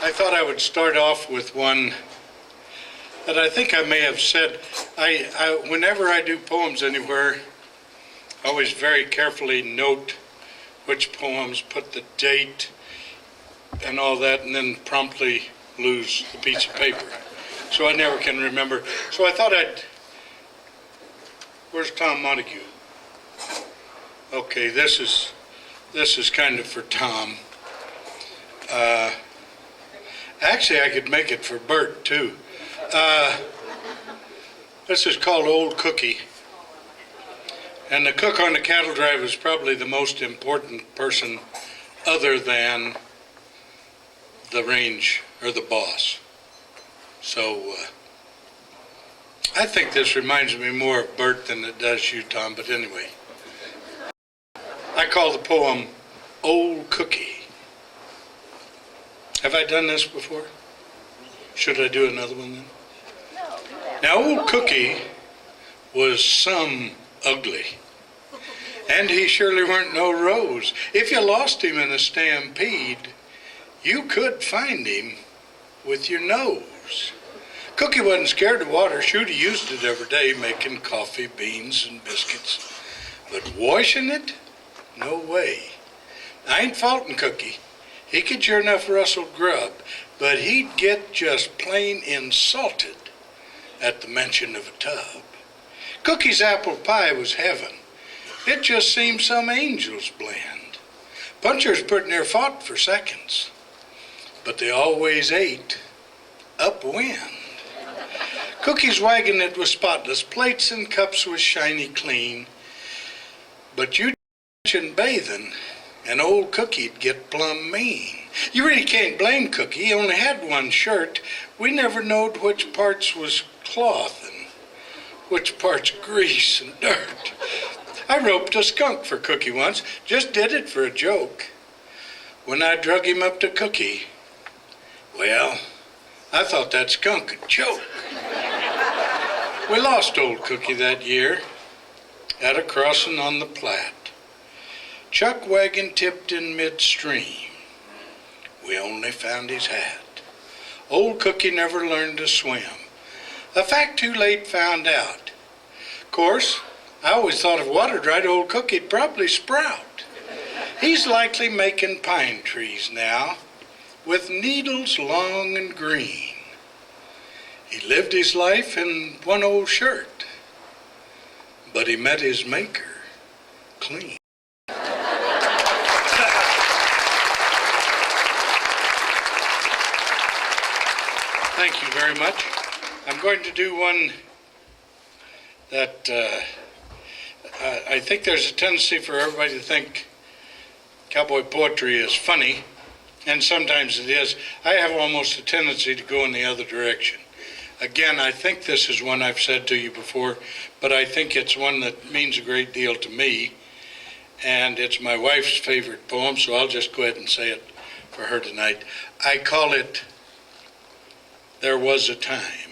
I thought I would start off with one that I think I may have said. Whenever I do poems anywhere, I always very carefully note which poems, put the date and all that, and then promptly lose the piece of paper. So I never can remember. So I thought where's Tom Montague? Okay, this is kind of for Tom. Actually, I could make it for Bert, too. This is called Old Cookie. And the cook on the cattle drive is probably the most important person other than the range or the boss. So I think this reminds me more of Bert than it does you, Tom, but anyway. I call the poem Old Cookie. Have I done this before? Should I do another one then? No, do that. Now, Old Cookie was some ugly. And he surely weren't no rose. If you lost him in a stampede, you could find him with your nose. Cookie wasn't scared of water. Shoot, he used it every day, making coffee, beans, and biscuits. But washing it? No way. I ain't faulting Cookie. He could sure enough rustle grub, but he'd get just plain insulted at the mention of a tub. Cookie's apple pie was heaven. It just seemed some angels blend. Punchers put in their fought for seconds, but they always ate upwind. Cookie's wagon, it was spotless. Plates and cups was shiny clean. But you mentioned bathing, and Old Cookie'd get plumb mean. You really can't blame Cookie. He only had one shirt. We never knowed which parts was cloth and which parts grease and dirt. I roped a skunk for Cookie once. Just did it for a joke. When I drug him up to Cookie, well, I thought that skunk could choke. We lost Old Cookie that year at a crossing on the Platte. Chuck wagon tipped in midstream. We only found his hat. Old Cookie never learned to swim. A fact too late found out. Of course, I always thought if water dried, Old Cookie'd probably sprout. He's likely making pine trees now, with needles long and green. He lived his life in one old shirt, but he met his maker clean. Thank you very much. I'm going to do one that I think there's a tendency for everybody to think cowboy poetry is funny, and sometimes it is. I have almost a tendency to go in the other direction. Again, I think this is one I've said to you before, but I think it's one that means a great deal to me, and it's my wife's favorite poem, so I'll just go ahead and say it for her tonight. I call it There Was a Time.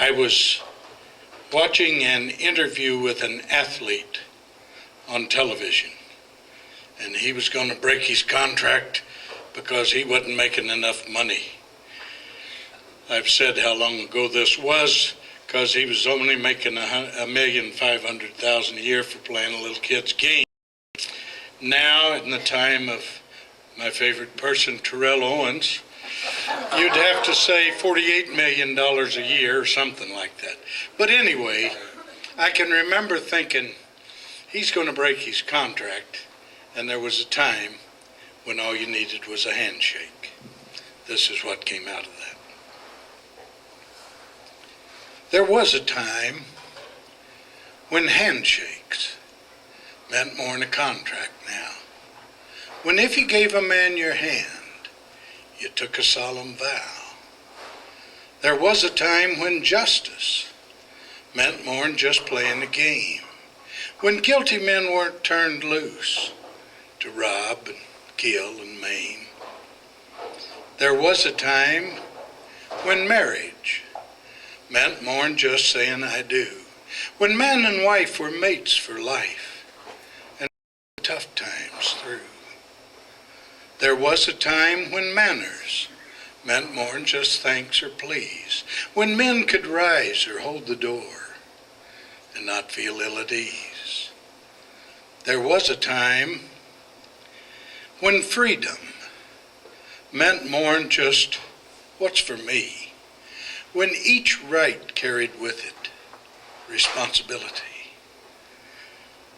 I was watching an interview with an athlete on television, and he was going to break his contract because he wasn't making enough money. I've said how long ago this was, because he was only making $1,500,000 a year for playing a little kid's game. Now, in the time of my favorite person, Terrell Owens, you'd have to say $48 million a year or something like that. But anyway, I can remember thinking, he's going to break his contract, and there was a time when all you needed was a handshake. This is what came out of that. There was a time when handshakes meant more than a contract now. When if you gave a man your hand, you took a solemn vow. There was a time when justice meant more than just playing a game. When guilty men weren't turned loose to rob and kill and maim. There was a time when marriage meant more than just saying I do. When man and wife were mates for life and tough times through. There was a time when manners meant more'n just thanks or please. When men could rise or hold the door and not feel ill at ease. There was a time when freedom meant more'n just what's for me. When each right carried with it responsibility.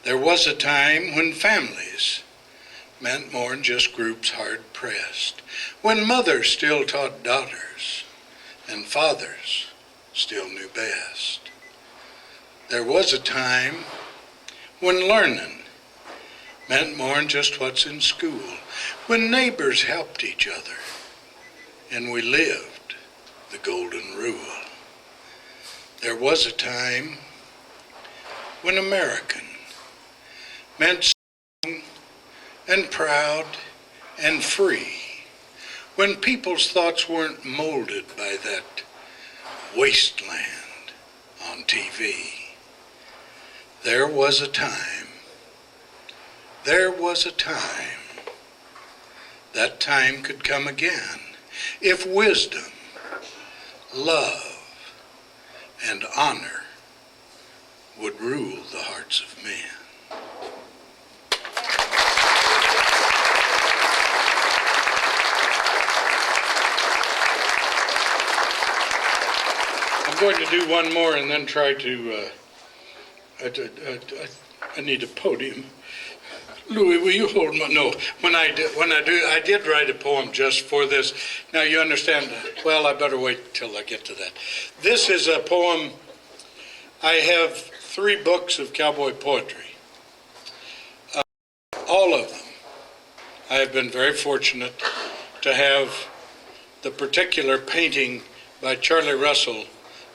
There was a time when families meant more'n just groups hard pressed. When mothers still taught daughters and fathers still knew best. There was a time when learning meant more'n just what's in school. When neighbors helped each other and we lived the golden rule. There was a time when American meant strong and proud and free. When people's thoughts weren't molded by that wasteland on TV. There was a time. That time could come again if wisdom, love, and honor would rule the hearts of men. I'm going to do one more and then try to, I need a podium. Louis, will you hold my, no, I did write a poem just for this. Now you understand, well, I better wait till I get to that. This is a poem, I have 3 books of cowboy poetry. All of them. I have been very fortunate to have the particular painting by Charlie Russell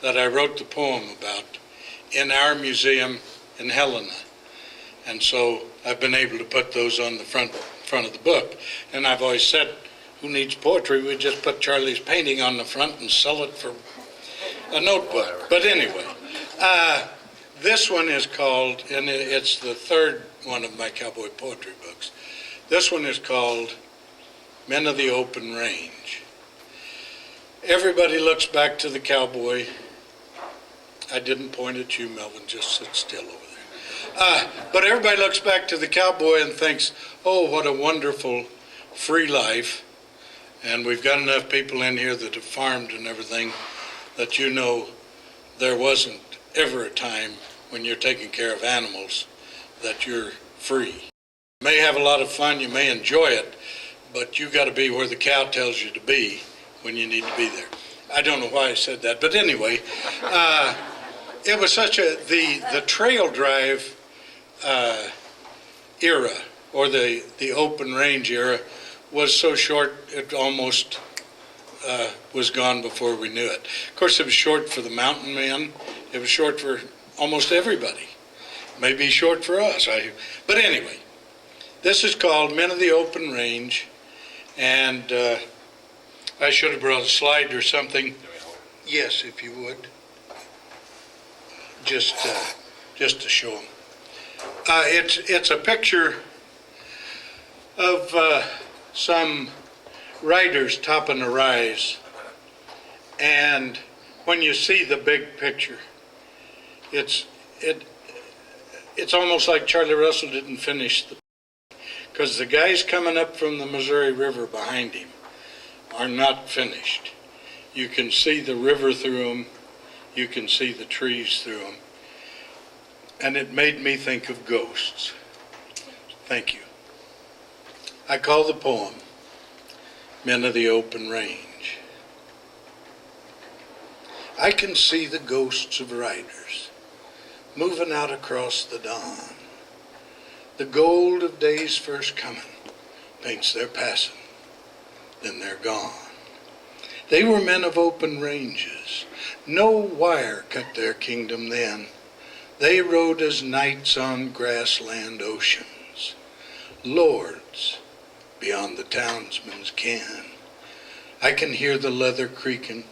that I wrote the poem about in our museum in Helena. And so I've been able to put those on the front of the book. And I've always said, who needs poetry? We just put Charlie's painting on the front and sell it for a notebook. But anyway, this one is called, and it's the 3rd one of my cowboy poetry books. This one is called Men of the Open Range. Everybody looks back to the cowboy. I didn't point at you, Melvin, just sit still over there. But everybody looks back to the cowboy and thinks, oh, what a wonderful free life. And we've got enough people in here that have farmed and everything that you know there wasn't ever a time when you're taking care of animals that you're free. You may have a lot of fun, you may enjoy it, but you got to be where the cow tells you to be when you need to be there. I don't know why I said that, but anyway, it was such the trail drive era, or the open range era, was so short it almost was gone before we knew it. Of course, it was short for the mountain men. It was short for almost everybody. Maybe short for us. But anyway, this is called Men of the Open Range, and I should have brought a slide or something. Yes, if you would. Just to show them. It's a picture of some riders topping a rise, and when you see the big picture, it's almost like Charlie Russell didn't finish because the guys coming up from the Missouri River behind him are not finished. You can see the river through them. You can see the trees through them. And it made me think of ghosts. Thank you. I call the poem Men of the Open Range. I can see the ghosts of riders moving out across the dawn. The gold of day's first coming paints their passing, then they're gone. They were men of open ranges. No wire cut their kingdom then. They rode as knights on grassland oceans, lords beyond the townsman's ken. I can hear the leather creaking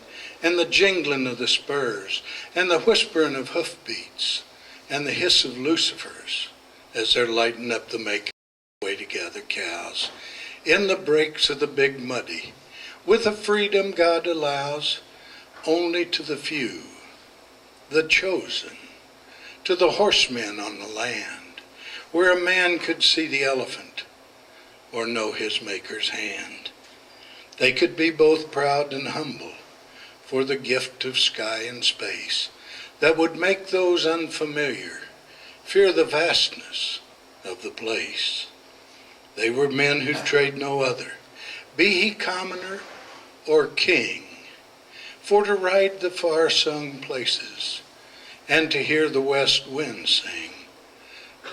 and the jingling of the spurs and the whispering of hoofbeats and the hiss of lucifers as they're lighting up the make way to gather cows. In the breaks of the Big Muddy, with a freedom God allows only to the few, the chosen, to the horsemen on the land, where a man could see the elephant or know his Maker's hand. They could be both proud and humble for the gift of sky and space that would make those unfamiliar fear the vastness of the place. They were men who'd trade no other, be he commoner or king, for to ride the far-sung places and to hear the west wind sing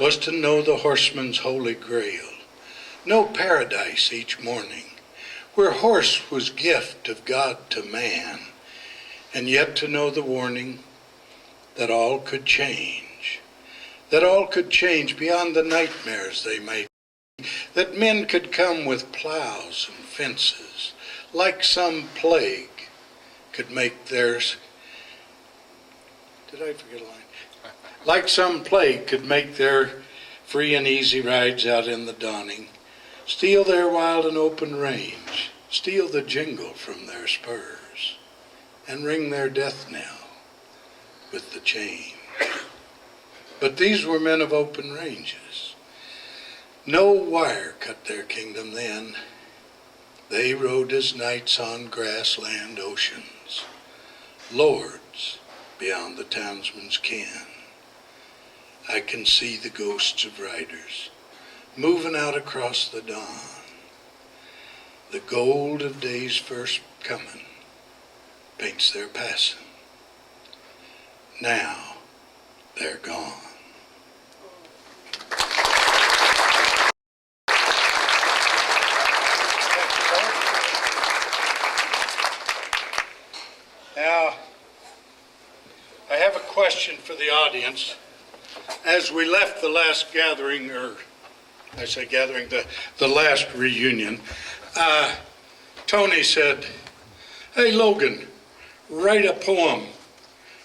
was to know the horseman's holy grail, know paradise each morning, where horse was gift of God to man, and yet to know the warning that all could change beyond the nightmares they made, that men could come with plows and fences, like some plague could make theirs. Did I forget a line? Like some plague could make their free and easy rides out in the dawning, steal their wild and open range, steal the jingle from their spurs, and ring their death knell with the chain. But these were men of open ranges. No wire cut their kingdom then. They rode as knights on grassland oceans, lords beyond the townsman's ken. I can see the ghosts of riders moving out across the dawn. The gold of day's first coming paints their passing. Now they're gone. Now, I have a question for the audience. As we left the last gathering, or I say gathering, the last reunion, Tony said, "Hey, Logan, write a poem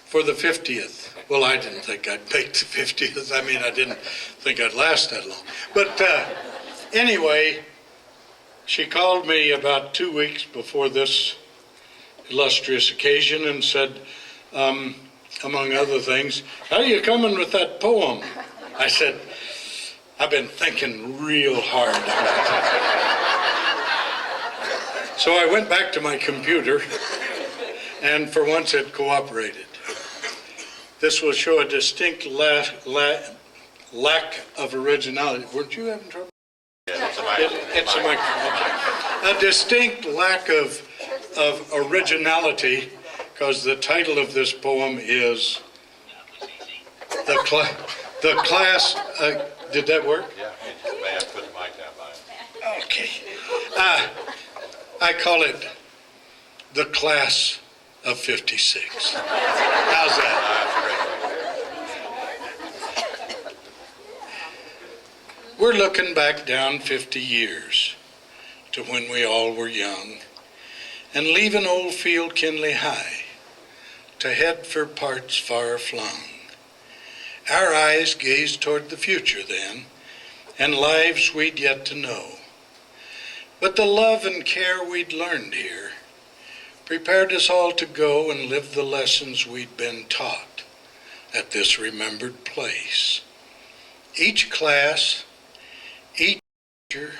for the 50th. Well, I didn't think I'd make the 50th. I mean, I didn't think I'd last that long. But anyway, she called me about 2 weeks before this illustrious occasion and said, among other things, "How are you coming with that poem?" I said, "I've been thinking real hard on it." So I went back to my computer, and for once it cooperated. This will show a distinct lack of originality. Weren't you having trouble? Yeah, it's a microphone. It's a microphone. Okay. A distinct lack of originality, because the title of this poem is the class. Did that work? Yeah, you may have to put the mic down by it. Okay. I call it The Class of 56. How's that? We're looking back down 50 years to when we all were young and leaving old field Kindley High to head for parts far flung. Our eyes gazed toward the future then and lives we'd yet to know. But the love and care we'd learned here prepared us all to go and live the lessons we'd been taught at this remembered place. Each class, each teacher,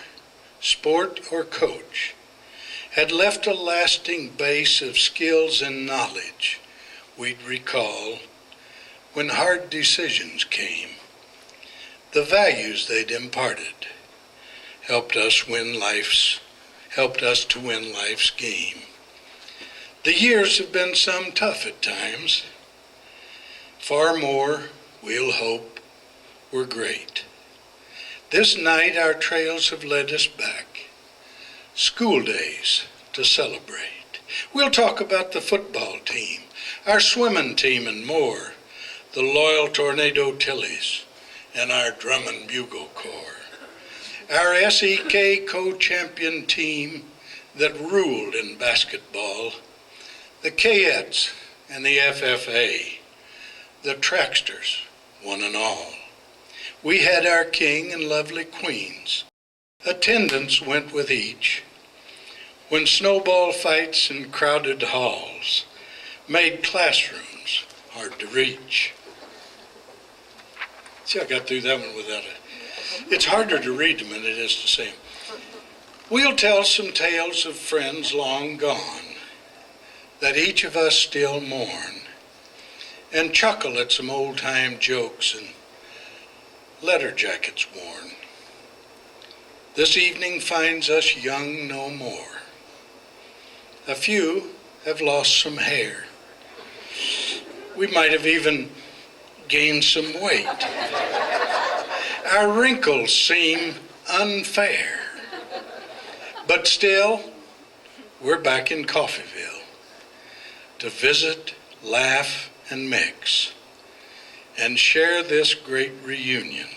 sport or coach had left a lasting base of skills and knowledge we'd recall when hard decisions came. The values they'd imparted helped us to win life's game. The years have been some tough at times. Far more, we'll hope, were great. This night our trails have led us back, school days to celebrate. We'll talk about the football team, our swimming team and more, the loyal Tornado Tillies and our drum and bugle corps, our SEK co-champion team that ruled in basketball, the Kayettes and the FFA, the Tracksters, one and all. We had our king and lovely queens. Attendance went with each. when snowball fights in crowded halls made classrooms hard to reach. See, I got through that one without a... It's harder to read them than it is to sing. We'll tell some tales of friends long gone that each of us still mourn, and chuckle at some old-time jokes and letter jackets worn. This evening finds us young no more. A few have lost some hair. We might have even gained some weight. Our wrinkles seem unfair. But still, we're back in Coffeeville to visit, laugh, and mix, and share this great reunion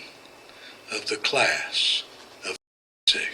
of the class of '6.